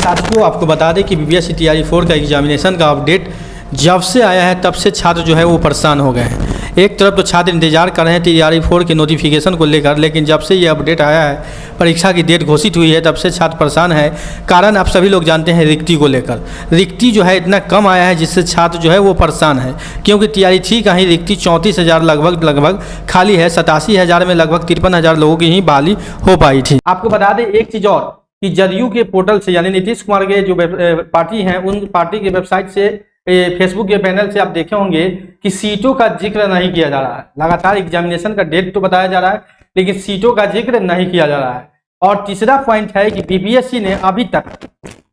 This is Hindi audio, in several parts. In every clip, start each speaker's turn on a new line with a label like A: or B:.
A: साथियों, आपको बता दें कि बीपीएससी टीआरई 4 का एग्जामिनेशन का अपडेट जब से आया है तब से छात्र जो है वो परेशान हो गए हैं। एक तरफ तो छात्र इंतजार कर रहे हैं टीआरई 4 के नोटिफिकेशन को लेकर, लेकिन जब से ये अपडेट आया है, परीक्षा की डेट घोषित हुई है, तब से छात्र परेशान है। कारण आप सभी लोग जानते हैं, रिक्ति को लेकर। रिक्ति जो है इतना कम आया है जिससे छात्र जो है वो परेशान है, क्योंकि टीआरई 3 का ही रिक्ति 34,000 लगभग खाली है। 87,000 में लगभग 53,000 लोगों की ही बहाली हो पाई थी। आपको बता दें एक चीज़ और कि जदयू के पोर्टल से, यानी नीतीश कुमार के जो पार्टी हैं, उन पार्टी के वेबसाइट से, फेसबुक के पैनल से आप देखे होंगे कि सीटों का जिक्र नहीं किया जा रहा है। लगातार एग्जामिनेशन का डेट तो बताया जा रहा है, लेकिन सीटों का जिक्र नहीं किया जा रहा है। और तीसरा पॉइंट है कि बीपीएससी ने अभी तक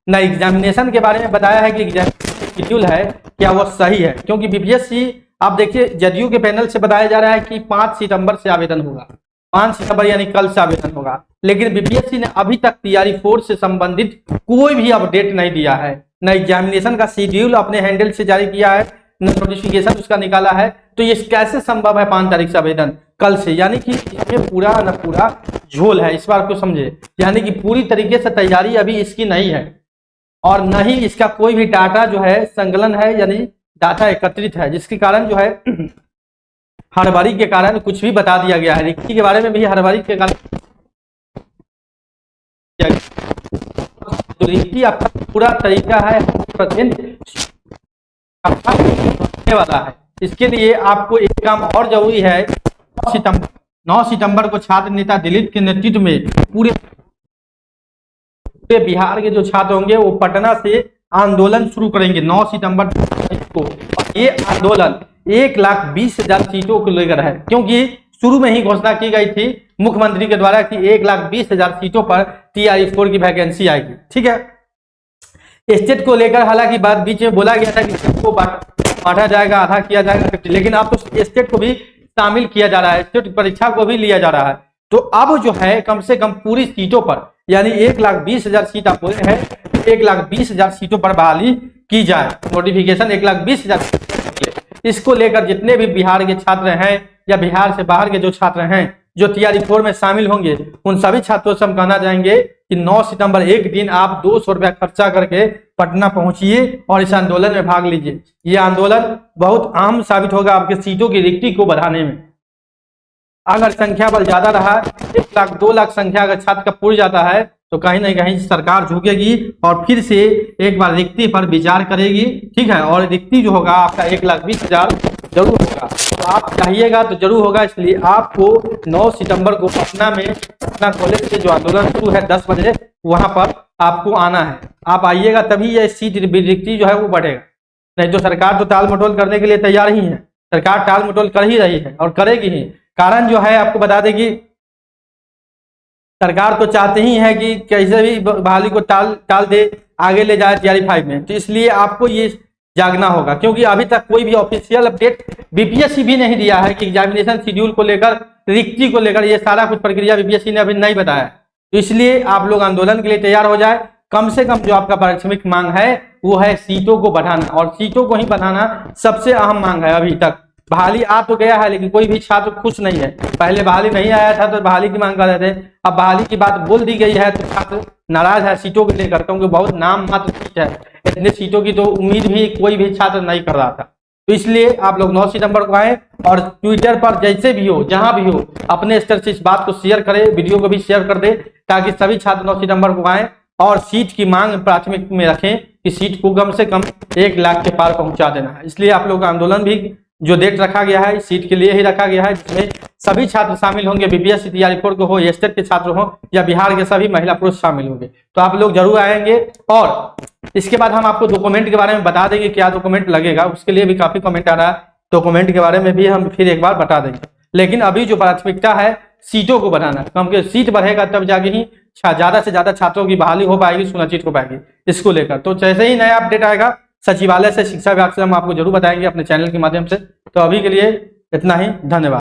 A: न एग्जामिनेशन के बारे में बताया है कि एग्जामिनेशन शेड्यूल है क्या वो सही है, क्योंकि बीपीएससी आप देखिए जदयू के पैनल से बताया जा रहा है कि 5 सितंबर से आवेदन होगा। 5 सितंबर यानी कल से आवेदन होगा, लेकिन बीपीएससी ने अभी तक टीआरई 4 से संबंधित कोई भी अपडेट नहीं दिया है। न एग्जामिनेशन का शेड्यूल अपने हैंडल से जारी किया है, न नोटिफिकेशन उसका निकाला है। तो ये कैसे संभव है 5 तारीख से आवेदन कल से? यानी कि इसमें पूरा न पूरा झोल है, इस बार को समझे। यानी कि पूरी तरीके से तैयारी अभी इसकी नहीं है, और न ही इसका कोई भी डाटा जो है संकलन है, यानी डाटा एकत्रित है, जिसके कारण जो है हड़बड़ी के कारण कुछ भी बता दिया गया है। रिक्ति के बारे में भी हड़बड़ी के कारण तो रिक्ति आपका पूरा तरीका है 100% वाला है। इसके लिए आपको एक काम और जरूरी है। 9 सितंबर को छात्र नेता दिलीप के नेतृत्व में पूरे बिहार के जो छात्र होंगे वो पटना से आंदोलन शुरू करेंगे 9 सितंबर को। और ये आंदोलन 1,20,000 सीटों को लेकर है, क्योंकि शुरू में ही घोषणा की गई थी मुख्यमंत्री के द्वारा कि 1,20,000 सीटों पर टीआरई 4 की वैकेंसी आएगी। ठीक है, स्टेट को लेकर हालांकि बात बीच में बोला गया था कि सबको बांटा जाएगा, आधा किया जाएगा, लेकिन अब तो स्टेट को भी शामिल किया जा रहा है, स्टेट परीक्षा को भी लिया जा रहा है। तो अब जो है कम से कम पूरी सीटों पर, यानी 1,20,000 सीट आप बोले हैं, 1,20,000 सीटों पर बहाली की जाए। नोटिफिकेशन 1,20,000 इसको लेकर जितने भी बिहार के छात्र हैं या बिहार से बाहर के जो छात्र हैं जो टीआरई 4 में शामिल होंगे, उन सभी छात्रों से हम कहना चाहेंगे कि 9 सितंबर एक दिन आप 200 रुपया खर्चा करके पटना पहुंचिए और इस आंदोलन में भाग लीजिए। ये आंदोलन बहुत अहम साबित होगा आपके सीटों की रिक्ति को बढ़ाने में। अगर संख्या बल ज्यादा रहा, 1 लाख 2 लाख संख्या अगर छात्र का पूरी जाता है, तो कहीं ना कहीं सरकार झुकेगी और फिर से एक बार रिक्ति पर विचार करेगी। ठीक है, और रिक्ति जो होगा आपका 1,20,000 जरूर होगा। तो आप चाहिएगा तो जरूर होगा, इसलिए आपको 9 सितंबर को पटना में, पटना कॉलेज से जो आंदोलन शुरू है 10 बजे, वहां पर आपको आना है। आप आइएगा तभी यह सीट रिक्ति जो है वो बढ़ेगा, नहीं तो सरकार तो टाल मटोल करने के लिए तैयार ही है। सरकार टाल मटोल कर ही रही है और करेगी ही। कारण जो है आपको बता दें कि सरकार तो चाहते ही है कि कैसे भी बहाली को टाल दे, आगे ले जाए टीआरई 5 में। तो इसलिए आपको ये जागना होगा, क्योंकि अभी तक कोई भी ऑफिशियल अपडेट बीपीएससी भी नहीं दिया है कि एग्जामिनेशन शेड्यूल को लेकर, रिक्ति को लेकर, ये सारा कुछ प्रक्रिया बीपीएससी ने अभी नहीं बताया। तो इसलिए आप लोग आंदोलन के लिए तैयार हो जाए। कम से कम जो आपका प्राथमिक मांग है वो है सीटों को बढ़ाना, और सीटों को ही बढ़ाना सबसे अहम मांग है। अभी तक बहाली आ तो गया है, लेकिन कोई भी छात्र खुश नहीं है। पहले बहाली नहीं आया था तो बहाली की मांग कर रहे थे, अब बहाली की बात बोल दी गई है तो छात्र नाराज है सीटों को लेकर, क्योंकि बहुत नाम मात्र सीट है। इतने सीटों की तो उम्मीद भी कोई भी छात्र नहीं कर रहा था। तो इसलिए आप लोग 9 सितंबर को आए और ट्विटर पर जैसे भी हो, जहां भी हो, अपने स्तर से इस बात को शेयर करें, वीडियो को भी शेयर कर दे, ताकि सभी छात्र 9 सितंबर को आए और सीट की मांग प्राथमिक में रखें कि सीट को कम से कम 1 लाख के पार पहुंचा देना है। इसलिए आप लोग का आंदोलन भी जो डेट रखा गया है सीट के लिए ही रखा गया है, जिसमें सभी छात्र शामिल होंगे। बीपीएससी टीआरई 4 को हो, स्टेट के छात्र हो या बिहार के सभी महिला पुरुष शामिल होंगे। तो आप लोग जरूर आएंगे। और इसके बाद हम आपको डॉक्यूमेंट के बारे में बता देंगे क्या डॉक्यूमेंट लगेगा। उसके लिए भी काफी कमेंट आ रहा है, डॉक्यूमेंट के बारे में भी हम फिर एक बार बता देंगे। लेकिन अभी जो प्राथमिकता है सीटों को बढ़ाना, क्योंकि सीट बढ़ेगा तब जाके ही ज्यादा से ज्यादा छात्रों की बहाली हो पाएगी, सुनिश्चित हो पाएगी इसको लेकर। तो जैसे ही नया अपडेट आएगा सचिवालय से, शिक्षा विभाग से, हम आपको जरूर बताएंगे अपने चैनल के माध्यम से। तो अभी के लिए इतना ही, धन्यवाद।